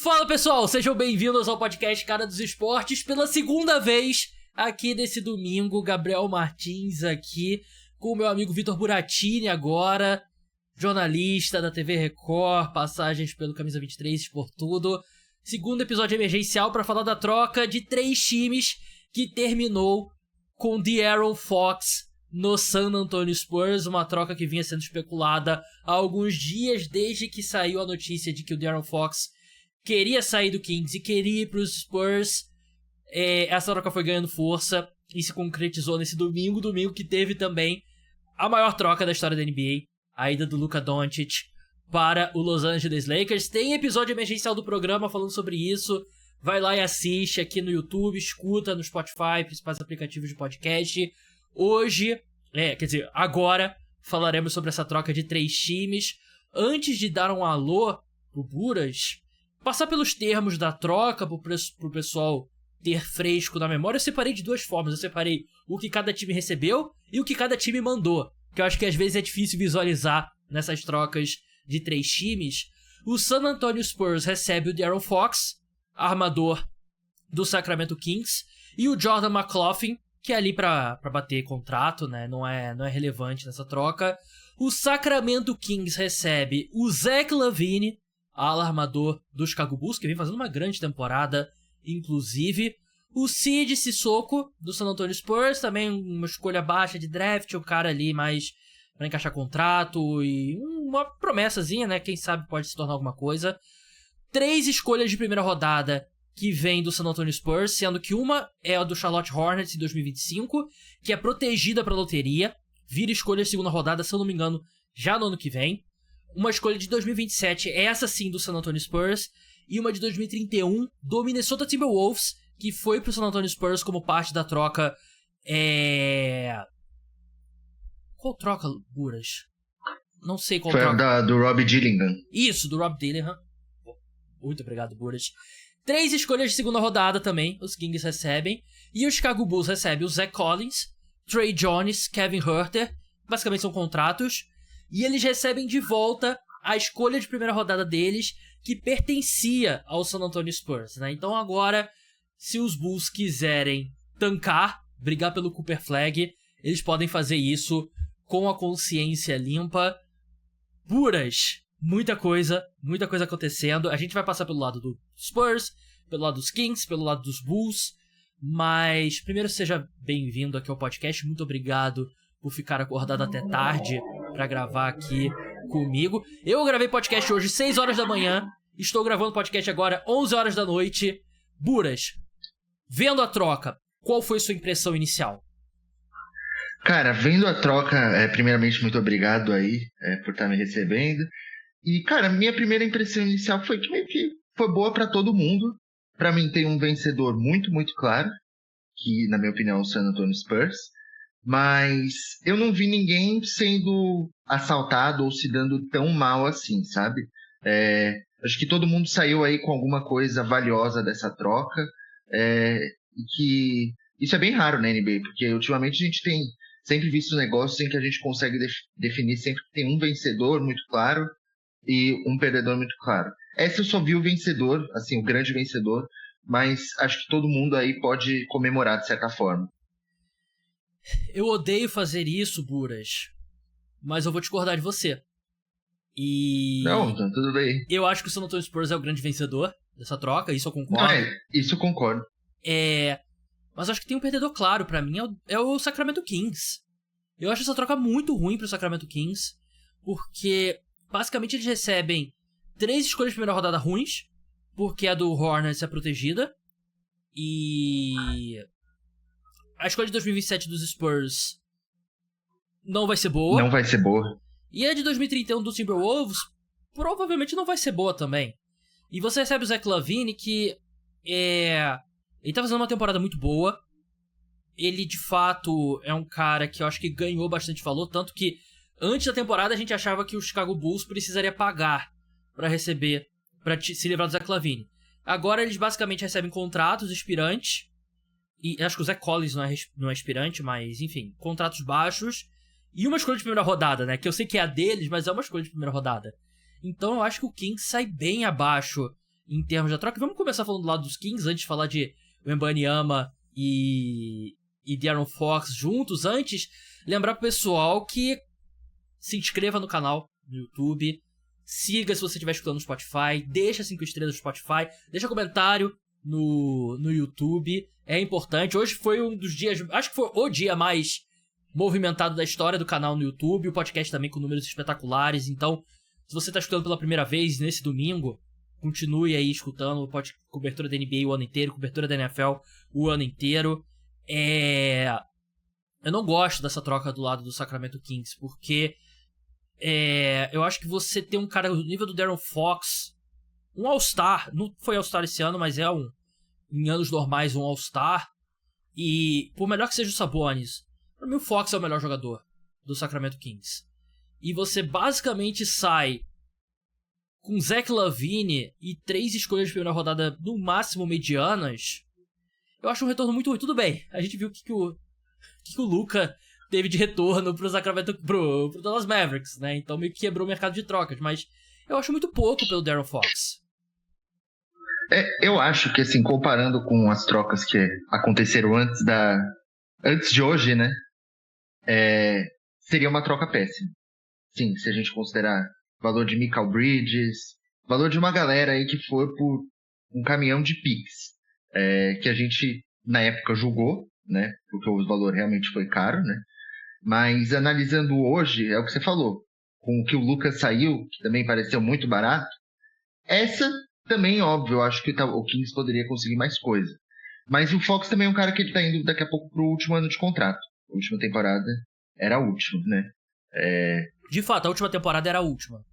Fala pessoal, sejam bem-vindos ao podcast Cara dos Esportes pela segunda vez aqui nesse domingo. Gabriel Martins aqui com o meu amigo Vitor Buratini agora, jornalista da TV Record, passagens pelo Camisa 23 por tudo. Segundo episódio emergencial para falar da troca de 3 times que terminou com De'Aaron Fox no San Antonio Spurs, uma troca que vinha sendo especulada há alguns dias desde que saiu a notícia de que o De'Aaron Fox queria sair do Kings e queria ir para os Spurs. Essa troca foi ganhando força e se concretizou nesse domingo que teve também a maior troca da história da NBA, a ida do Luka Doncic para o Los Angeles Lakers. Tem episódio emergencial do programa falando sobre isso, vai lá e assiste aqui no YouTube, escuta no Spotify, principais aplicativos de podcast. Hoje, agora falaremos sobre essa troca de 3 times. Antes de dar um alô pro Buras, passar pelos termos da troca pro pessoal ter fresco na memória, eu separei de 2 formas. Eu separei o que cada time recebeu e o que cada time mandou, que eu acho que às vezes é difícil visualizar nessas trocas de 3 times. O San Antonio Spurs recebe o De'Aaron Fox, armador do Sacramento Kings, e o Jordan McLaughlin, que é ali pra bater contrato, né? Não é relevante nessa troca. O Sacramento Kings recebe o Zach LaVine, ala armador do Chicago Bulls, que vem fazendo uma grande temporada, inclusive. O Cid Sissoko, do San Antonio Spurs, também uma escolha baixa de draft, o cara ali mais pra encaixar contrato e uma promessazinha, né? Quem sabe pode se tornar alguma coisa. 3 escolhas de primeira rodada que vem do San Antonio Spurs, sendo que uma é a do Charlotte Hornets em 2025, que é protegida pra loteria, vira escolha de segunda rodada, se eu não me engano, já no ano que vem. Uma escolha de 2027, essa sim do San Antonio Spurs, e uma de 2031 do Minnesota Timberwolves, que foi pro San Antonio Spurs como parte da troca. Qual troca, Buras? Não sei qual troca. Foi do Rob Dillingham. Isso, do Rob Dillingham. Muito obrigado, Buras. 3 escolhas de segunda rodada também, os Kings recebem. E o Chicago Bulls recebe o Zach Collins, Trey Jones, Kevin Huerter. Basicamente são contratos. E eles recebem de volta a escolha de primeira rodada deles, que pertencia ao San Antonio Spurs, né? Então agora, se os Bulls quiserem tancar, brigar pelo Cooper Flag, eles podem fazer isso com a consciência limpa. Buras, muita coisa acontecendo. A gente vai passar pelo lado do Spurs, pelo lado dos Kings, pelo lado dos Bulls. Mas primeiro seja bem-vindo aqui ao podcast. Muito obrigado por ficar acordado até tarde pra gravar aqui comigo. Eu gravei podcast hoje 6 horas da manhã. Estou gravando podcast agora 11 horas da noite. Buras, vendo a troca, qual foi sua impressão inicial? Cara, vendo a troca, primeiramente muito obrigado aí por estar me recebendo. E, cara, minha primeira impressão inicial foi que meio que foi boa pra todo mundo. Pra mim tem um vencedor muito, muito claro, que na minha opinião é o San Antonio Spurs. Mas eu não vi ninguém sendo assaltado ou se dando tão mal assim, sabe? Acho que todo mundo saiu aí com alguma coisa valiosa dessa troca. E que isso é bem raro na NBA, porque ultimamente a gente tem sempre visto negócios em que a gente consegue definir sempre que tem um vencedor muito claro e um perdedor muito claro. Essa eu só vi o vencedor, assim, o grande vencedor, mas acho que todo mundo aí pode comemorar de certa forma. Eu odeio fazer isso, Buras, mas eu vou discordar de você. Não, então tudo bem. Eu acho que o San Antonio Spurs é o grande vencedor dessa troca, isso eu concordo. Isso eu concordo. Mas acho que tem um perdedor claro pra mim, é o Sacramento Kings. Eu acho essa troca muito ruim pro Sacramento Kings, porque basicamente eles recebem 3 escolhas de primeira rodada ruins, porque a do Hornets é protegida, e a escolha de 2027 dos Spurs não vai ser boa. Não vai ser boa. E a de 2031 do Timberwolves provavelmente não vai ser boa também. E você recebe o Zach LaVine, que ele tá fazendo uma temporada muito boa. Ele, de fato, é um cara que eu acho que ganhou bastante valor. Tanto que, antes da temporada, a gente achava que o Chicago Bulls precisaria pagar pra receber, pra se livrar do Zach LaVine. Agora eles basicamente recebem contratos expirantes. E acho que o Zach Collins não é aspirante, mas enfim, contratos baixos. E uma escolha de primeira rodada, né? Que eu sei que é a deles, mas é uma escolha de primeira rodada. Então eu acho que o Kings sai bem abaixo em termos da troca. Vamos começar falando do lado dos Kings, antes de falar de Wembanyama e De'Aaron Fox juntos. Antes, lembrar pro pessoal que se inscreva no canal no YouTube, siga se você estiver escutando no Spotify, deixa 5 estrelas no Spotify, deixa comentário no YouTube, é importante. Hoje foi um dos dias, acho que foi o dia mais movimentado da história do canal no YouTube, o podcast também com números espetaculares. Então, se você está escutando pela primeira vez nesse domingo, continue aí escutando cobertura da NBA o ano inteiro, cobertura da NFL o ano inteiro. Eu não gosto dessa troca do lado do Sacramento Kings, porque eu acho que você tem um cara do nível do De'Aaron Fox, um All-Star, não foi All-Star esse ano, mas em anos normais, um All-Star, e por melhor que seja o Sabonis, pra mim o Fox é o melhor jogador do Sacramento Kings. E você basicamente sai com Zach LaVine e 3 escolhas de primeira rodada, no máximo medianas. Eu acho um retorno muito ruim. Tudo bem, a gente viu o que o Luka teve de retorno pro Sacramento, pro Dallas Mavericks, né? Então meio que quebrou o mercado de trocas, mas eu acho muito pouco pelo De'Aaron Fox. Eu acho que, assim, comparando com as trocas que aconteceram antes de hoje, né? Seria uma troca péssima. Sim, se a gente considerar o valor de Mikal Bridges, o valor de uma galera aí que foi por um caminhão de picks, que a gente, na época, julgou, né? Porque o valor realmente foi caro, né? Mas analisando hoje, é o que você falou, com o que o Lucas saiu, que também pareceu muito barato, essa também, óbvio, eu acho que o Kings poderia conseguir mais coisa. Mas o Fox também é um cara que ele tá indo daqui a pouco pro último ano de contrato. A última temporada era a última, né? De fato, a última temporada era a última.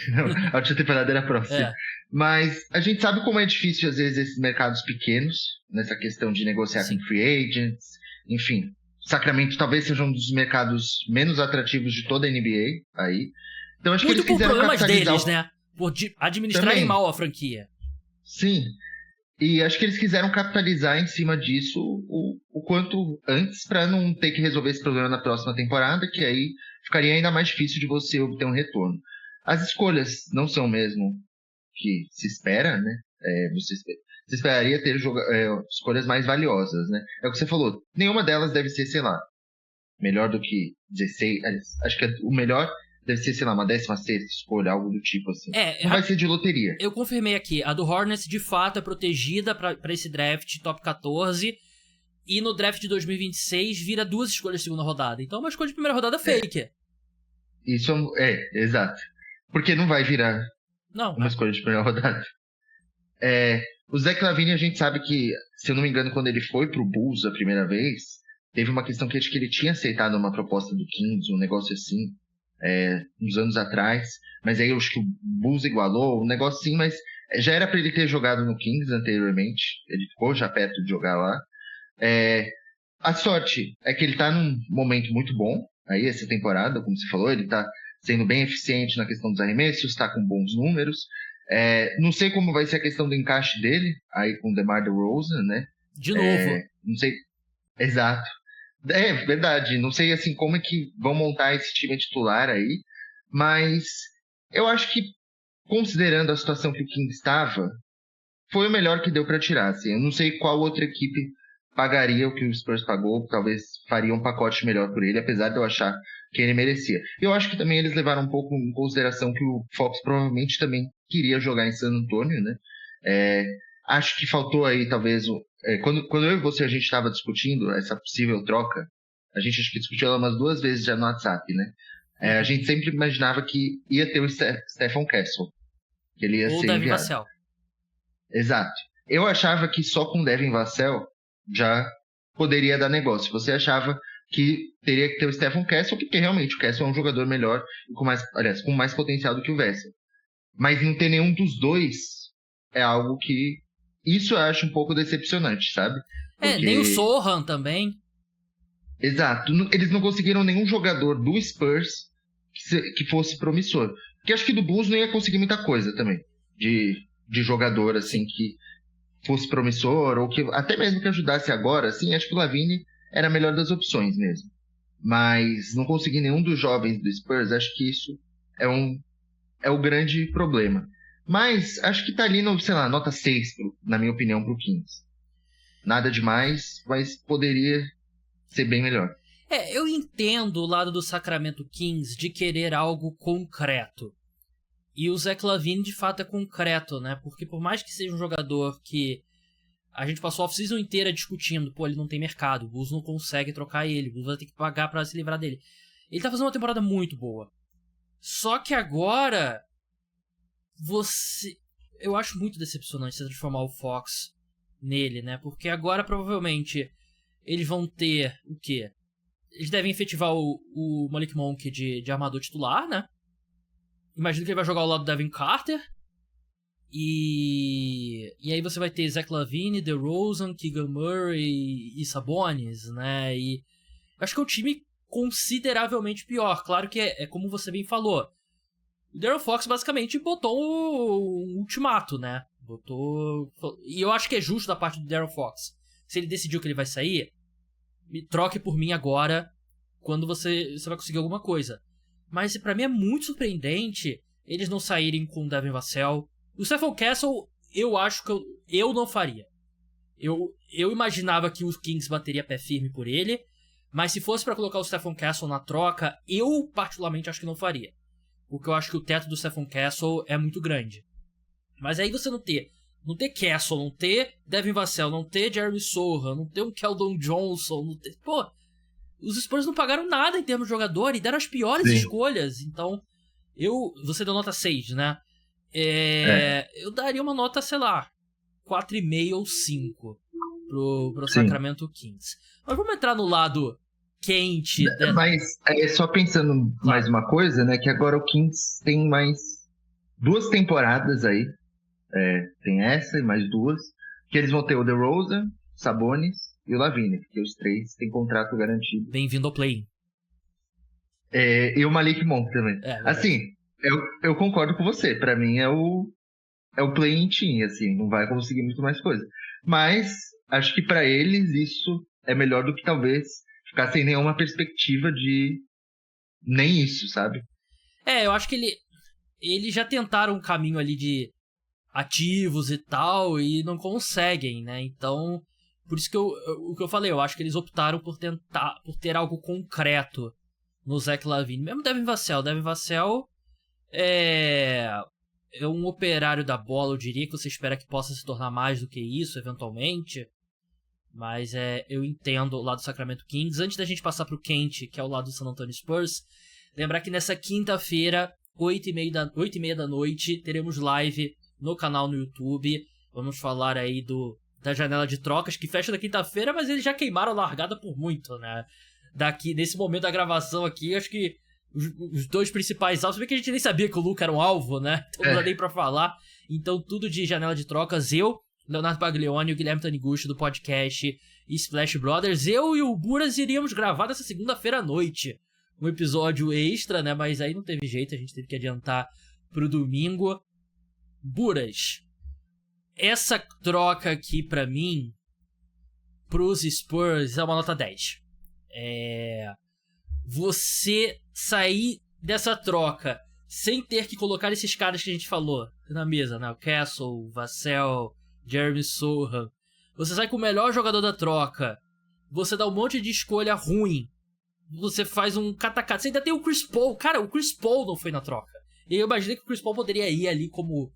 Não, a última temporada era a próxima. Mas a gente sabe como é difícil, às vezes, esses mercados pequenos, nessa questão de negociar com free agents, enfim. Sacramento talvez seja um dos mercados menos atrativos de toda a NBA aí. Então acho muito que eles por problemas deles, né? Por administrarem mal a franquia. Sim. E acho que eles quiseram capitalizar em cima disso o quanto antes para não ter que resolver esse problema na próxima temporada, que aí ficaria ainda mais difícil de você obter um retorno. As escolhas não são mesmo que se espera, né? Você esperaria ter escolhas mais valiosas, né? É o que você falou. Nenhuma delas deve ser, sei lá, melhor do que 16. Acho que o melhor deve ser, sei lá, uma 16ª escolha, algo do tipo assim. Não vai ser de loteria. Eu confirmei aqui. A do Hornets, de fato, é protegida pra esse draft top 14. E no draft de 2026 vira 2 escolhas de segunda rodada. Então é uma escolha de primeira rodada fake. Isso exato. Porque não vai virar uma escolha de primeira rodada. O Zach LaVine, a gente sabe que, se eu não me engano, quando ele foi pro Bulls a primeira vez, teve uma questão que acho que ele tinha aceitado uma proposta do Kings, um negócio assim, uns anos atrás, mas aí eu acho que o Bulls igualou, um negócio assim, mas já era para ele ter jogado no Kings anteriormente, ele ficou já perto de jogar lá. A sorte é que ele tá num momento muito bom, aí essa temporada, como você falou, ele tá sendo bem eficiente na questão dos arremessos, tá com bons números. Não sei como vai ser a questão do encaixe dele, aí com o DeMar DeRozan, né? De novo. Não sei. Exato. Verdade. Não sei, assim, como é que vão montar esse time titular aí, mas eu acho que, considerando a situação que o King estava, foi o melhor que deu para tirar, assim. Eu não sei qual outra equipe pagaria o que o Spurs pagou, talvez faria um pacote melhor por ele, apesar de eu achar que ele merecia. Eu acho que também eles levaram um pouco em consideração que o Fox provavelmente também queria jogar em San Antonio, né? Acho que faltou aí, talvez, quando eu e você a gente estava discutindo essa possível troca, a gente acho que discutiu ela umas 2 vezes já no WhatsApp, né? A gente sempre imaginava que ia ter o Stephen Castle, que ele ia ou ser Devin enviado. Vassell. Exato. Eu achava que só com Devin Vassell já poderia dar negócio. Você achava que teria que ter o Stephen Castle, porque realmente o Castle é um jogador melhor e com mais potencial do que o Vassell. Mas não ter nenhum dos dois é algo que... Isso eu acho um pouco decepcionante, sabe? Porque... nem o Sohan também. Exato. Eles não conseguiram nenhum jogador do Spurs que fosse promissor. Porque acho que do Bulls não ia conseguir muita coisa também. De jogador, assim, que fosse promissor, ou que até mesmo que ajudasse agora, assim, acho que o LaVine era a melhor das opções mesmo. Mas não conseguir nenhum dos jovens do Spurs, acho que isso é o grande problema. Mas acho que tá ali no, sei lá, nota 6, na minha opinião, pro Kings. Nada demais, mas poderia ser bem melhor. Eu entendo o lado do Sacramento Kings de querer algo concreto. E o Zach LaVine, de fato, é concreto, né? Porque por mais que seja um jogador que a gente passou a off-season inteira discutindo, ele não tem mercado, o Bulls não consegue trocar ele, o Bulls vai ter que pagar pra se livrar dele. Ele tá fazendo uma temporada muito boa. Só que agora, eu acho muito decepcionante você transformar o Fox nele, né? Porque agora, provavelmente, eles vão ter o quê? Eles devem efetivar o Malik Monk de armador titular, né? Imagino que ele vai jogar ao lado do Devin Carter. E aí você vai ter Zach LaVine, DeRozan, Keegan Murray e Sabonis, né? E acho que é um time consideravelmente pior. Claro que é como você bem falou. O De'Aaron Fox basicamente botou um ultimato, né? E eu acho que é justo da parte do De'Aaron Fox. Se ele decidiu que ele vai sair, me troque por mim agora, quando você vai conseguir alguma coisa. Mas pra mim é muito surpreendente eles não saírem com o Devin Vassell. O Stephen Castle, eu acho que eu não faria. Eu imaginava que o Kings bateria pé firme por ele, mas se fosse pra colocar o Stephen Castle na troca, eu particularmente acho que não faria. Porque eu acho que o teto do Stephen Castle é muito grande. Mas aí você não ter Castle, não ter Devin Vassell, não ter Jeremy Sohan, não ter um Keldon Johnson, não ter... os Spurs não pagaram nada em termos de jogador e deram as piores escolhas. Então, você deu nota 6, né? Eu daria uma nota, sei lá, 4,5 ou 5 pro Sacramento Kings. Mas vamos entrar no lado quente. Mas só pensando mais uma coisa, né? Que agora o Kings tem mais 2 temporadas aí. Tem essa e mais 2. Que eles vão ter o DeRozan, Sabonis e o LaVine, porque os 3 têm contrato garantido. Bem-vindo ao play-in. E o Malik Monk também. Assim, eu concordo com você. Pra mim é o play-in team, assim. Não vai conseguir muito mais coisa. Mas acho que pra eles isso é melhor do que talvez ficar sem nenhuma perspectiva de nem isso, sabe? Eu acho que eles já tentaram um caminho ali de ativos e tal e não conseguem, né? Então, por isso que o que eu falei, eu acho que eles optaram por ter algo concreto no Zach LaVine. Mesmo Devin Vassell é um operário da bola, eu diria que você espera que possa se tornar mais do que isso, eventualmente. Mas eu entendo o lado do Sacramento Kings. Antes da gente passar pro quente, que é o lado do San Antonio Spurs, lembrar que nessa quinta-feira, 8h30 da noite, teremos live no canal no YouTube. Vamos falar aí da janela de trocas, que fecha na quinta-feira, mas eles já queimaram a largada por muito, né? Nesse momento da gravação aqui, acho que os 2 principais alvos, se bem que a gente nem sabia que o Luka era um alvo, né? Então não dá nem pra falar. Então tudo de janela de trocas, Leonardo Baglioni e o Guilherme Taniguchi do podcast Splash Brothers. Eu e o Buras iríamos gravar nessa segunda-feira à noite um episódio extra, né? Mas aí não teve jeito, a gente teve que adiantar pro domingo. Buras, essa troca aqui pra mim, pros Spurs, é uma nota 10. Você sair dessa troca sem ter que colocar esses caras que a gente falou na mesa, né? O Castle, o Vassell, Jeremy Sohan. Você sai com o melhor jogador da troca. Você dá um monte de escolha ruim. Você faz um catacata. Você ainda tem o Chris Paul. Cara, o Chris Paul não foi na troca. E eu imaginei que o Chris Paul poderia ir ali como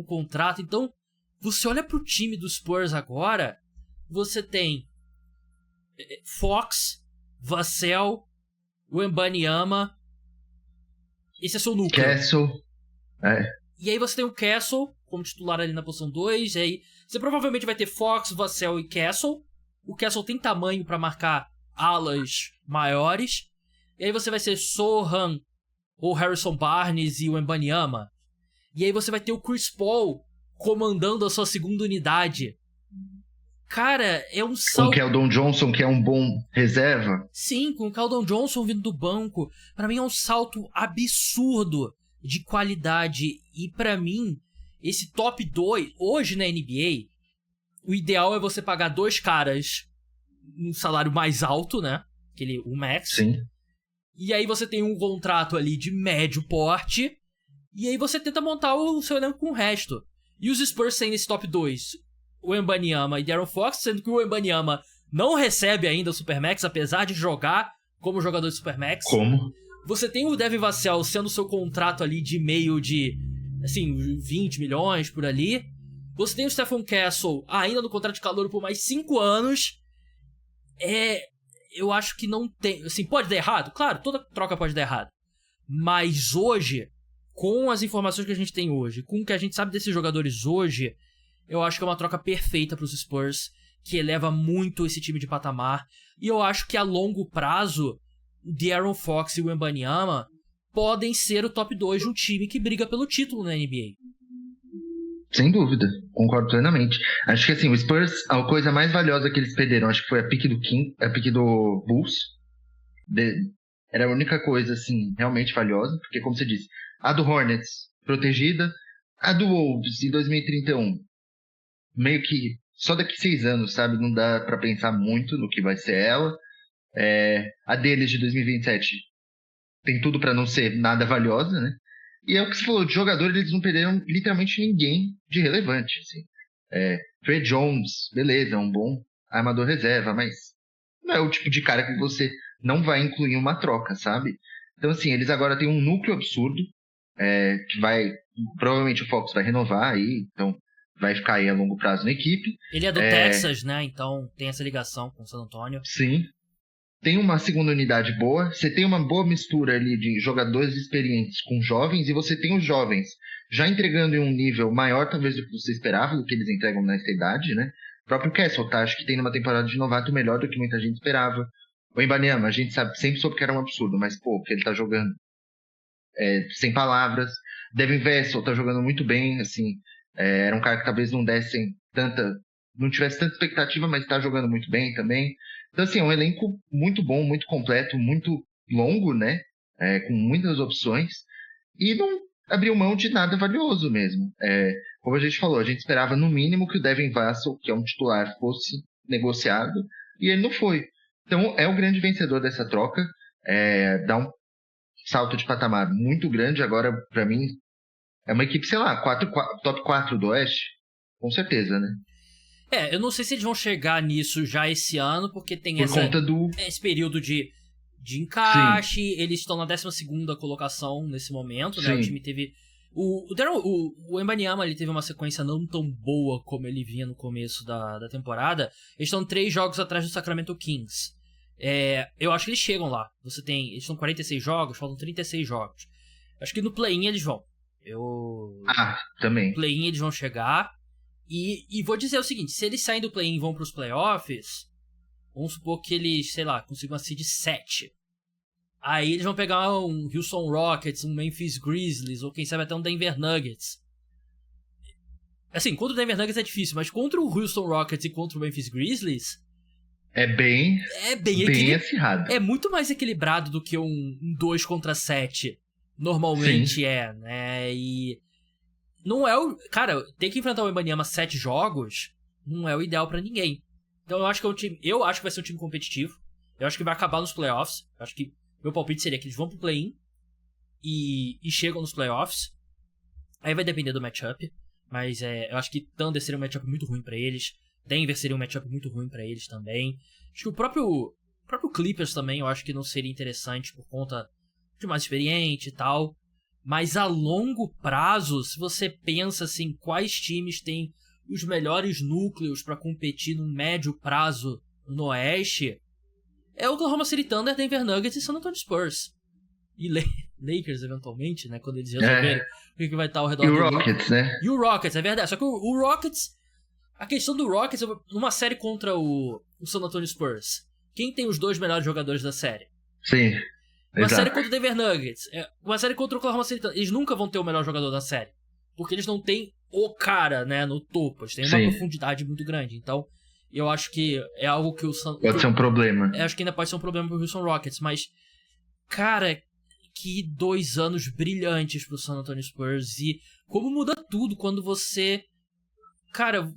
contrato. Então, você olha pro time dos Spurs agora. Você tem Fox, Vassell, Wembanyama. Esse é seu núcleo. Castle. E aí você tem o Castle como titular ali na posição 2. E aí você provavelmente vai ter Fox, Vassell e Castle. O Castle tem tamanho para marcar alas maiores. E aí você vai ser Sohan ou Harrison Barnes e o Wembanyama. E aí você vai ter o Chris Paul comandando a sua segunda unidade. Cara, é um salto... Com o Keldon Johnson, que é um bom reserva. Sim, com o Keldon Johnson vindo do banco. Pra mim é um salto absurdo de qualidade. E pra mim, esse top 2, hoje na NBA, o ideal é você pagar 2 caras um salário mais alto, né? O max. Sim. E aí você tem um contrato ali de médio porte. E aí você tenta montar o seu elenco com o resto. E os Spurs têm nesse top 2 o Wembanyama e De'Aaron Fox, sendo que o Wembanyama não recebe ainda o Supermax, apesar de jogar como jogador de Supermax. Como? Você tem o Devin Vassell sendo seu contrato ali de meio de, assim, 20 milhões por ali. Você tem o Stephen Castle ainda no contrato de calouro por mais 5 anos. Eu acho que não tem... Assim, pode dar errado? Claro, toda troca pode dar errado. Mas hoje, com as informações que a gente tem hoje, com o que a gente sabe desses jogadores hoje, eu acho que é uma troca perfeita para os Spurs, que eleva muito esse time de patamar. E eu acho que a longo prazo, o De'Aaron Fox e o Wembanyama podem ser o top 2 de um time que briga pelo título na NBA. Sem dúvida, concordo plenamente. Acho que assim, o Spurs, a coisa mais valiosa que eles perderam, acho que foi a pick do Bulls. Era a única coisa, assim, realmente valiosa, porque como você disse, a do Hornets, protegida, a do Wolves, em 2031, meio que só daqui 6 anos, sabe, não dá pra pensar muito no que vai ser ela. A deles de 2027 tem tudo pra não ser nada valiosa, né? E é o que você falou, de jogador, eles não perderam literalmente ninguém de relevante, assim. Trey Jones, beleza, é um bom armador reserva, mas não é o tipo de cara que você não vai incluir em uma troca, sabe? Então, assim, eles agora têm um núcleo absurdo, que vai... Provavelmente o Fox vai renovar aí, então vai ficar aí a longo prazo na equipe. Ele é do Texas, né? Então tem essa ligação com o San Antonio. Sim. Tem uma segunda unidade boa, você tem uma boa mistura ali de jogadores experientes com jovens, e você tem os jovens já entregando em um nível maior, talvez, do que você esperava, do que eles entregam nessa idade, né? O próprio Castle, tá? Acho que tem numa temporada de novato melhor do que muita gente esperava. O Wembanyama, a gente sempre soube que era um absurdo, mas, pô, que ele tá jogando sem palavras. Devin Vassell tá jogando muito bem, assim, era um cara que talvez não tivesse tanta expectativa, mas tá jogando muito bem também. Então, assim, é um elenco muito bom, muito completo, muito longo, né? Com muitas opções. E não abriu mão de nada valioso mesmo. Como a gente falou, a gente esperava no mínimo que o Devin Vassell, que é um titular, fosse negociado. E ele não foi. Então, é o grande vencedor dessa troca. Dá um salto de patamar muito grande. Agora, pra mim, é uma equipe, sei lá, top 4 do Oeste. Com certeza, né? Eu não sei se eles vão chegar nisso já esse ano, porque tem esse período de encaixe. Sim. Eles estão na 12ª colocação nesse momento, né? Sim. O time teve... O Wembanyama, ele teve uma sequência não tão boa como ele vinha no começo da temporada. Eles estão 3 jogos atrás do Sacramento Kings. Eu acho que eles chegam lá. Eles estão 46 jogos, faltam 36 jogos. Acho que no play-in eles vão. Também. No play-in eles vão chegar. E vou dizer o seguinte, se eles saem do play-in e vão pros playoffs, vamos supor que eles, sei lá, consigam uma seed 7. Aí eles vão pegar um Houston Rockets, um Memphis Grizzlies, ou quem sabe até um Denver Nuggets. Assim, contra o Denver Nuggets é difícil, mas contra o Houston Rockets e contra o Memphis Grizzlies... É bem acirrado. É muito mais equilibrado do que um 2 contra 7 normalmente. Sim. Né? E... Não é o... Cara, ter que enfrentar o Wembanyama 7 jogos não é o ideal pra ninguém. Então eu acho que vai ser um time competitivo. Eu acho que vai acabar nos playoffs. Eu acho que meu palpite seria que eles vão pro play-in e chegam nos playoffs. Aí vai depender do matchup. Mas eu acho que Thunder seria um matchup muito ruim pra eles. Denver seria um matchup muito ruim pra eles também. Acho que o próprio Clippers também eu acho que não seria interessante por conta de mais experiente e tal. Mas a longo prazo, se você pensa assim, quais times têm os melhores núcleos pra competir no médio prazo no Oeste, é o Oklahoma City Thunder, Denver Nuggets e San Antonio Spurs. E Lakers, eventualmente, né? Quando eles resolverem o que vai estar ao redor do Rockets, né? E o Rockets, é verdade. Só que o Rockets... A questão do Rockets, numa série contra o San Antonio Spurs, quem tem os 2 melhores jogadores da série? Sim. Uma série contra o Denver Nuggets, uma série contra o Oklahoma City Thunder, eles nunca vão ter o melhor jogador da série. Porque eles não têm o cara, né, no topo. Eles têm uma profundidade muito grande. Então, eu acho que é algo que pode ser um problema. Eu acho que ainda pode ser um problema pro Houston Rockets. Mas, cara, que 2 anos brilhantes pro San Antonio Spurs. E como muda tudo quando você... Cara,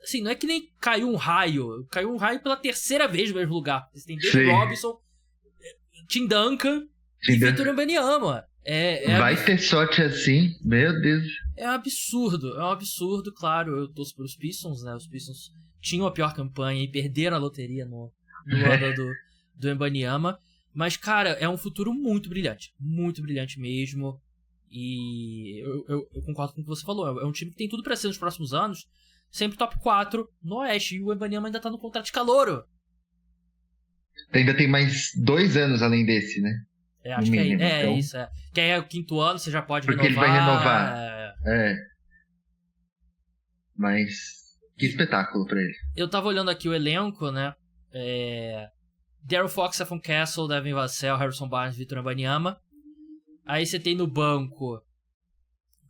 assim, não é que nem caiu um raio. Caiu um raio pela 3ª vez no mesmo lugar. Você tem David Robinson, Tim Duncan e Victor Wembanyama. Vai ter sorte assim, meu Deus. É um absurdo, claro. Eu torço pelos Pistons, né? Os Pistons tinham a pior campanha e perderam a loteria no ano do Wembanyama. Mas, cara, é um futuro muito brilhante mesmo. E eu concordo com o que você falou. É um time que tem tudo pra ser nos próximos anos sempre top 4 no Oeste. E o Wembanyama ainda tá no contrato de calouro. Ainda tem mais 2 anos além desse, né? Acho mínimo, que então. isso. Que aí é o 5º ano, você já pode porque renovar. Porque ele vai renovar. Mas que espetáculo pra ele. Eu tava olhando aqui o elenco, né? Darryl Fox, Stephon Castle, Devin Vassell, Harrison Barnes, Victor Wembanyama. Aí você tem no banco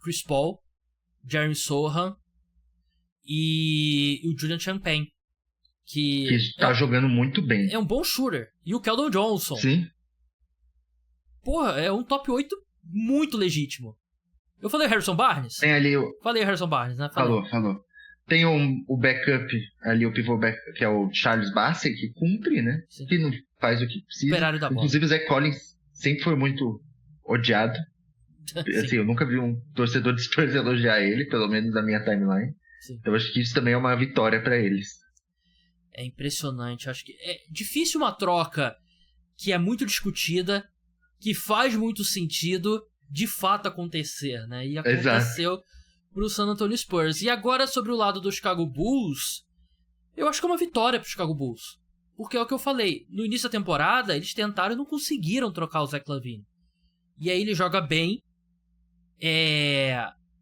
Chris Paul, Jeremy Sohan e o Julian Champagne. Que tá jogando muito bem. É um bom shooter. E o Keldon Johnson. Sim. Porra, é um top 8 muito legítimo. Eu falei Harrison Barnes? Tem ali Falei Harrison Barnes, né? Falou. Tem o backup ali, o pivô backup, que é o Charles Bassey, que cumpre, né? Sim. Que não faz o que precisa. Operário da bola. Inclusive o Zach Collins sempre foi muito odiado. Assim, eu nunca vi um torcedor de Spurs elogiar ele, pelo menos na minha timeline. Sim. Então eu acho que isso também é uma vitória pra eles. É impressionante. Acho que é difícil uma troca que é muito discutida, que faz muito sentido de fato acontecer, né? E aconteceu pro San Antonio Spurs. E agora, sobre o lado do Chicago Bulls, eu acho que é uma vitória pro Chicago Bulls. Porque é o que eu falei, no início da temporada, eles tentaram e não conseguiram trocar o Zach LaVine. E aí ele joga bem,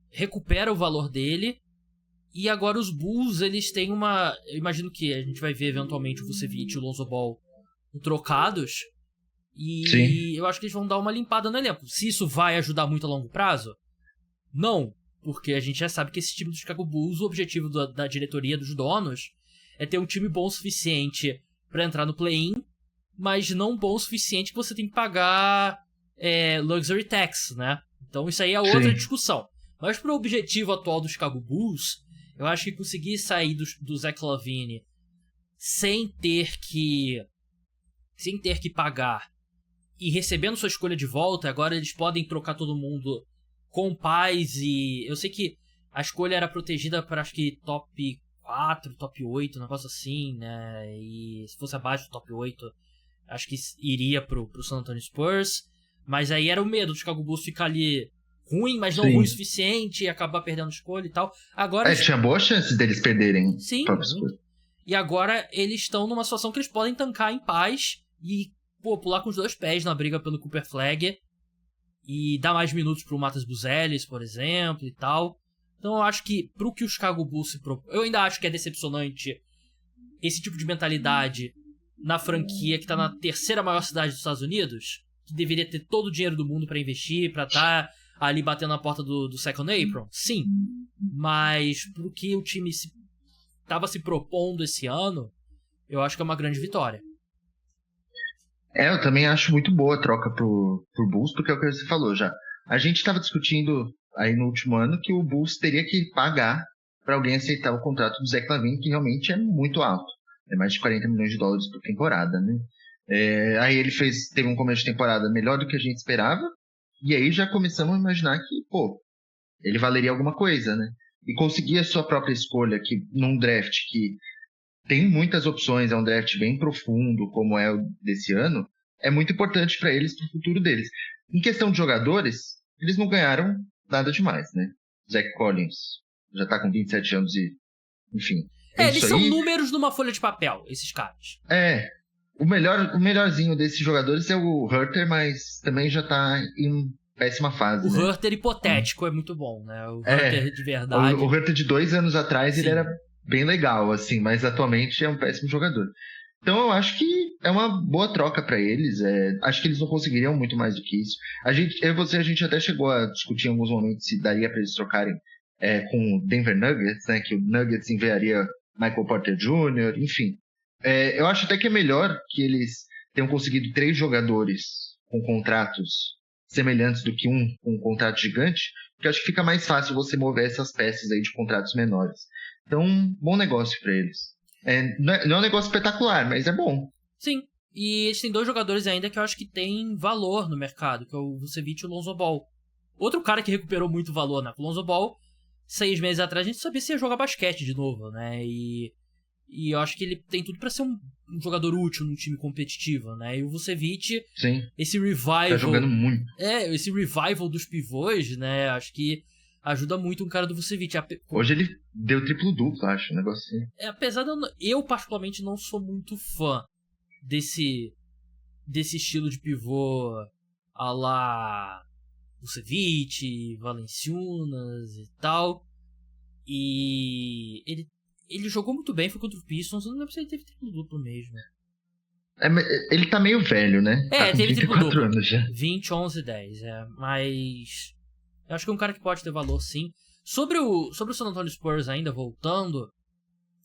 recupera o valor dele, e agora os Bulls, eles têm uma... Eu imagino que a gente vai ver eventualmente o Vucevic e o Lonzo Ball trocados, e Sim. Eu acho que eles vão dar uma limpada no elenco. Se isso vai ajudar muito a longo prazo? Não, porque a gente já sabe que esse time do Chicago Bulls, o objetivo da diretoria, dos donos, é ter um time bom o suficiente para entrar no play-in, mas não bom o suficiente que você tem que pagar luxury tax, né? Então isso aí é outra discussão. Mas pro objetivo atual do Chicago Bulls, eu acho que conseguir sair do Zach LaVine sem ter que pagar e recebendo sua escolha de volta, agora eles podem trocar todo mundo com paz. E eu sei que a escolha era protegida para acho que top 4, top 8, um negócio assim, né? E se fosse abaixo do top 8, acho que iria pro San Antonio Spurs. Mas aí era o medo do Chicago Bulls ficar ali ruim, mas não ruim o suficiente, e acabar perdendo escolha e tal. Agora tinha boa chance deles perderem. Sim. E agora eles estão numa situação que eles podem tancar em paz e pular com os 2 pés na briga pelo Cooper Flag e dar mais minutos pro Matas Buzelis, por exemplo, e tal. Então eu acho que pro que o Chicago Bulls se propõe... Eu ainda acho que é decepcionante esse tipo de mentalidade na franquia que tá na 3ª maior cidade dos Estados Unidos, que deveria ter todo o dinheiro do mundo pra investir, pra estar ali batendo na porta do Second Apron. Sim, mas pro que o time tava se propondo esse ano, eu acho que é uma grande vitória. Eu também acho muito boa a troca pro Bulls, porque é o que você falou já. A gente estava discutindo aí no último ano que o Bulls teria que pagar para alguém aceitar o contrato do Zach LaVine, que realmente é muito alto. É mais de $40 milhões por temporada, né? Aí ele teve um começo de temporada melhor do que a gente esperava, e aí já começamos a imaginar que, ele valeria alguma coisa, né? E conseguir a sua própria escolha, que num draft que tem muitas opções, é um draft bem profundo, como é o desse ano, é muito importante para eles, para o futuro deles. Em questão de jogadores, eles não ganharam nada demais, né? Zach Collins já tá com 27 anos e, enfim. Eles são números numa folha de papel, esses caras. O melhorzinho desses jogadores é o Huerter, mas também já tá em péssima fase. O Huerter hipotético é muito bom, né? O Huerter de verdade. O Huerter de 2 anos atrás, ele era bem legal, assim, mas atualmente é um péssimo jogador. Então eu acho que é uma boa troca para eles. Acho que eles não conseguiriam muito mais do que isso. A gente até chegou a discutir em alguns momentos se daria para eles trocarem com o Denver Nuggets, né? Que o Nuggets enviaria Michael Porter Jr., enfim. Eu acho até que é melhor que eles tenham conseguido 3 jogadores com contratos semelhantes do que um com um contrato gigante, porque acho que fica mais fácil você mover essas peças aí de contratos menores. Então, bom negócio para eles. Não é um negócio espetacular, mas é bom. Sim, E eles têm 2 jogadores ainda que eu acho que tem valor no mercado, que é o Vucevic e o Lonzo Ball. Outro cara que recuperou muito valor, né? O Lonzo Ball, 6 meses atrás, a gente sabia se ia jogar basquete de novo, né? E eu acho que ele tem tudo pra ser um jogador útil num time competitivo, né? E o Vucevic, Sim. esse revival... Tá jogando muito. Esse revival dos pivôs, né? Acho que ajuda muito um cara do Vucevic. Hoje ele deu triplo-duplo, acho, um negócio assim. Apesar de eu particularmente não sou muito fã desse estilo de pivô a la Vucevic, Valanciunas e tal. E ele jogou muito bem, foi contra o Pistons, eu não lembro se ele teve triplo-duplo mesmo. Ele tá meio velho, né? Tá com teve 34 anos já. 20, 11, 10, mas eu acho que é um cara que pode ter valor, sim. Sobre o San Antonio Spurs ainda, voltando,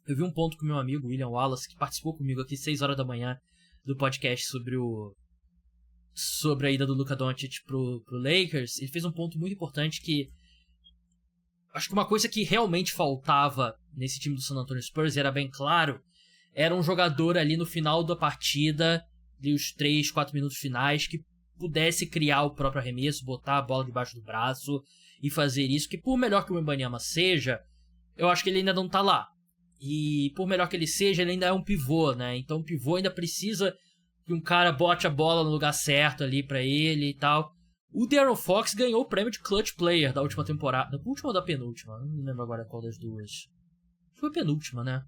eu vi um ponto com meu amigo William Wallace, que participou comigo aqui 6 horas da manhã do podcast sobre a ida do Luka Doncic pro Lakers. Ele fez um ponto muito importante que acho que uma coisa que realmente faltava nesse time do San Antonio Spurs, e era bem claro, era um jogador ali no final da partida, ali os 3, 4 minutos finais, que pudesse criar o próprio arremesso, botar a bola debaixo do braço e fazer isso, que por melhor que o Wembanyama seja, eu acho que ele ainda não tá lá. E por melhor que ele seja, ele ainda é um pivô, né? Então o pivô ainda precisa que um cara bote a bola no lugar certo ali pra ele e tal. O De'Aaron Fox ganhou o prêmio de Clutch Player da última temporada. Da última ou da penúltima? Não lembro agora qual das duas. Foi a penúltima, né?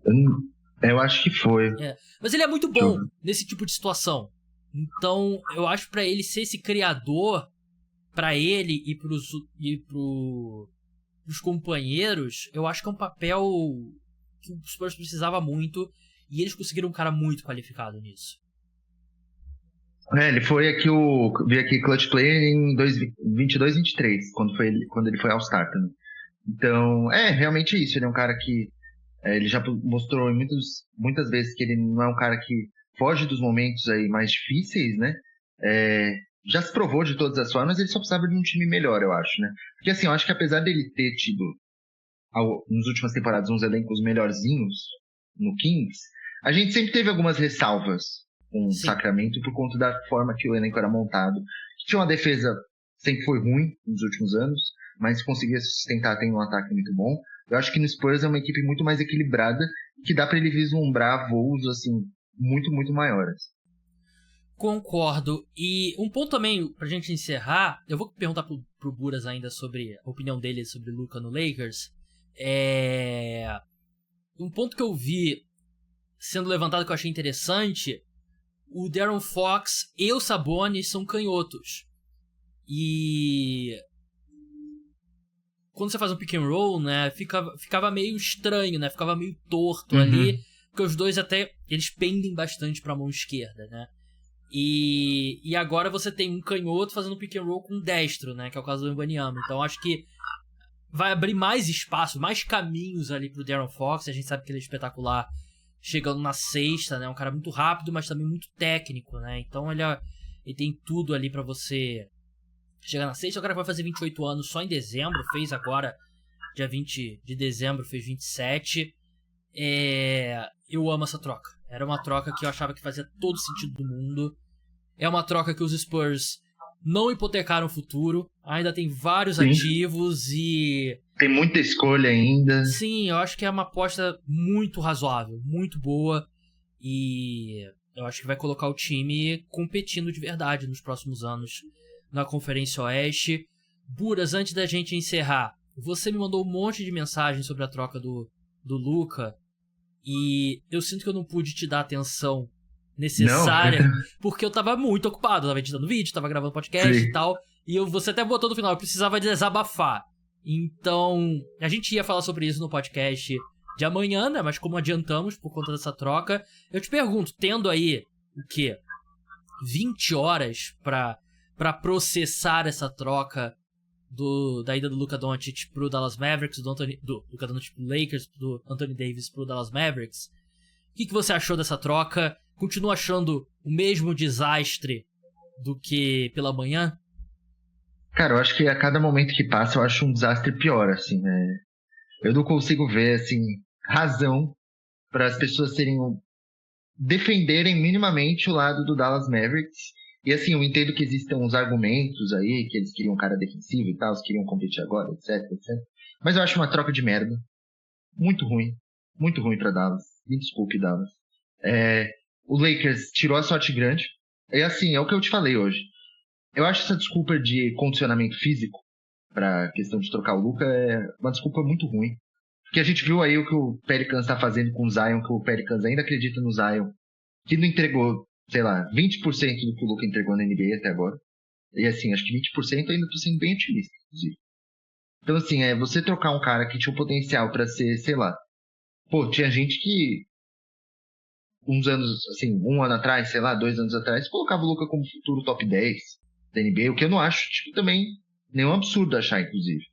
Eu acho que foi. Mas ele é muito bom nesse tipo de situação. Então, eu acho pra ele ser esse criador, pra ele e pros companheiros, eu acho que é um papel que o Spurs precisava muito. E eles conseguiram um cara muito qualificado nisso. Ele foi aqui veio aqui Clutch Player em 22-23, quando ele foi All-Star também. Então, realmente isso. Ele é um cara que ele já mostrou muitas vezes que ele não é um cara que foge dos momentos aí mais difíceis, né? Já se provou de todas as formas, ele só precisava de um time melhor, eu acho, né? Porque assim, eu acho que apesar dele ter tido nas últimas temporadas uns elencos melhorzinhos no Kings, a gente sempre teve algumas ressalvas com o Sacramento por conta da forma que o elenco era montado. Tinha uma defesa sempre foi ruim nos últimos anos, mas conseguia sustentar, tem um ataque muito bom. Eu acho que no Spurs é uma equipe muito mais equilibrada, que dá para ele vislumbrar voos assim muito, muito maiores. Concordo. E um ponto também, pra gente encerrar, eu vou perguntar pro Buras ainda sobre a opinião dele sobre o Luka no Lakers. Um ponto que eu vi sendo levantado que eu achei interessante, o De'Aaron Fox e o Sabonis são canhotos. E quando você faz um pick and roll, né, ficava meio estranho, né, ficava meio torto ali, porque os dois eles pendem bastante pra mão esquerda, né. E agora você tem um canhoto fazendo um pick and roll com um destro, né, que é o caso do Wembanyama. Então acho que vai abrir mais espaço, mais caminhos ali pro De'Aaron Fox. A gente sabe que ele é espetacular chegando na cesta, né, um cara muito rápido, mas também muito técnico, né. Então ele tem tudo ali pra você chegar na cesta. O cara vai fazer 28 anos só em dezembro, fez agora, dia 20 de dezembro, fez 27. Eu amo essa troca. Era uma troca que eu achava que fazia todo sentido do mundo. É uma troca que os Spurs não hipotecaram o futuro. Ainda tem vários ativos e... tem muita escolha ainda. Sim, eu acho que é uma aposta muito razoável, muito boa. E eu acho que vai colocar o time competindo de verdade nos próximos anos na Conferência Oeste. Buras, antes da gente encerrar, você me mandou um monte de mensagens sobre a troca do Luka. E eu sinto que eu não pude te dar a atenção necessária, porque eu tava muito ocupado, tava editando vídeo, tava gravando podcast e tal, e você até botou no final, eu precisava desabafar. Então, a gente ia falar sobre isso no podcast de amanhã, né, mas como adiantamos por conta dessa troca, eu te pergunto, tendo aí, o quê? 20 horas pra processar essa troca da ida do Luka Doncic pro Dallas Mavericks, do Luka Doncic pro Lakers, do Anthony Davis pro Dallas Mavericks. O que você achou dessa troca? Continua achando o mesmo desastre do que pela manhã? Cara, eu acho que a cada momento que passa eu acho um desastre pior, assim, né? Eu não consigo ver, assim, razão para as pessoas serem defenderem minimamente o lado do Dallas Mavericks. E assim, eu entendo que existam uns argumentos aí, que eles queriam um cara defensivo e tal, eles queriam competir agora, etc, etc. Mas eu acho uma troca de merda. Muito ruim pra Dallas. Me desculpe, Dallas. O Lakers tirou a sorte grande. E assim, é o que eu te falei hoje. Eu acho essa desculpa de condicionamento físico pra questão de trocar o Luka é uma desculpa muito ruim. Porque a gente viu aí o que o Pelicans tá fazendo com o Zion, que o Pelicans ainda acredita no Zion, que não entregou, sei lá, 20% do que o Luka entregou na NBA até agora. E assim, acho que 20% ainda tô sendo bem otimista, inclusive. Então assim, você trocar um cara que tinha um potencial pra ser, sei lá, pô, tinha gente que uns anos, assim, um ano atrás, sei lá, 2 anos atrás, colocava o Luka como futuro top 10 da NBA, o que eu não acho, tipo, também nenhum absurdo achar, inclusive.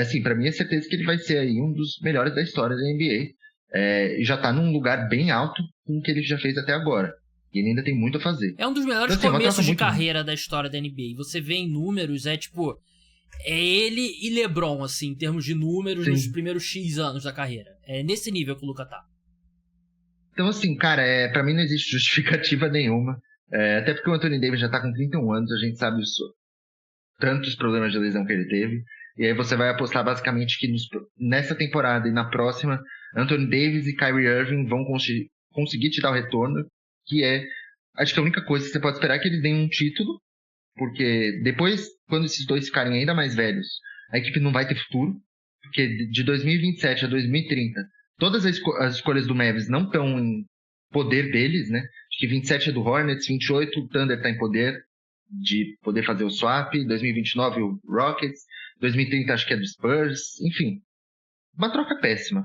Assim, pra mim é certeza que ele vai ser aí um dos melhores da história da NBA. E já tá num lugar bem alto com o que ele já fez até agora. E ele ainda tem muito a fazer. É um dos melhores então, assim, começos de carreira da história da NBA. Você vê em números, tipo... É ele e LeBron, assim, em termos de números, Sim. nos primeiros X anos da carreira. É nesse nível que o Luka tá. Então, assim, cara, pra mim não existe justificativa nenhuma. Até porque o Anthony Davis já tá com 31 anos, a gente sabe tantos problemas de lesão que ele teve. E aí você vai apostar basicamente que nessa temporada e na próxima, Anthony Davis e Kyrie Irving vão conseguir te dar o retorno, que acho que a única coisa que você pode esperar é que eles deem um título, porque depois, quando esses dois ficarem ainda mais velhos, a equipe não vai ter futuro, porque de 2027 a 2030, todas as escolhas do Mavs não estão em poder deles, né? Acho que 27 é do Hornets, 28 o Thunder tá em poder de poder fazer o swap, 2029 o Rockets, 2030 acho que é do Spurs, enfim. Uma troca péssima.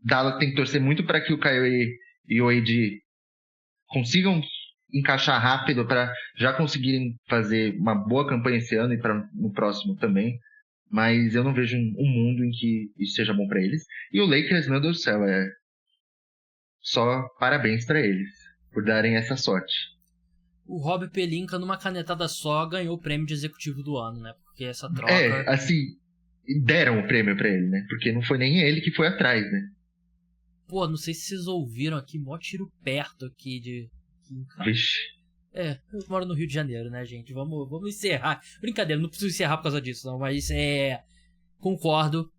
Dallas tem que torcer muito para que o Kyrie e o AD consigam encaixar rápido para já conseguirem fazer uma boa campanha esse ano e para no próximo também. Mas eu não vejo um mundo em que isso seja bom para eles. E o Lakers, meu Deus do céu, só parabéns para eles por darem essa sorte. O Rob Pelinka, numa canetada só, ganhou o prêmio de executivo do ano, né? Porque essa troca... assim, deram o prêmio pra ele, né? Porque não foi nem ele que foi atrás, né? Pô, não sei se vocês ouviram aqui, mó tiro perto aqui de... Vixe. Eu moro no Rio de Janeiro, né, gente? Vamos encerrar. Brincadeira, não preciso encerrar por causa disso, não. Mas, concordo.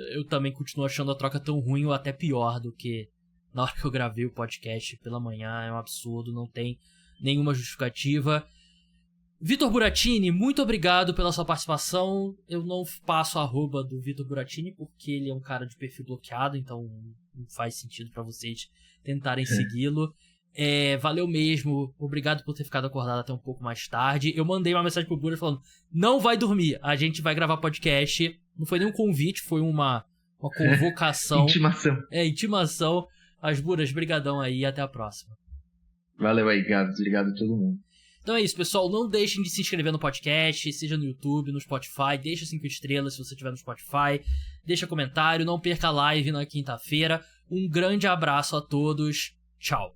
Eu também continuo achando a troca tão ruim ou até pior do que na hora que eu gravei o podcast pela manhã. É um absurdo, não tem nenhuma justificativa. Vitor Buratini, muito obrigado pela sua participação. Eu não passo a arroba do Vitor Buratini porque ele é um cara de perfil bloqueado, então não faz sentido pra vocês tentarem segui-lo. Valeu mesmo, obrigado por ter ficado acordado até um pouco mais tarde. Eu mandei uma mensagem pro Buras falando: não vai dormir, a gente vai gravar podcast. Não foi nem um convite, foi uma convocação. Intimação. As Buras, brigadão aí, até a próxima. Valeu aí, Gabs, obrigado a todo mundo. Então é isso, pessoal. Não deixem de se inscrever no podcast, seja no YouTube, no Spotify. Deixa 5 estrelas se você estiver no Spotify. Deixa comentário, não perca a live na quinta-feira. Um grande abraço a todos. Tchau.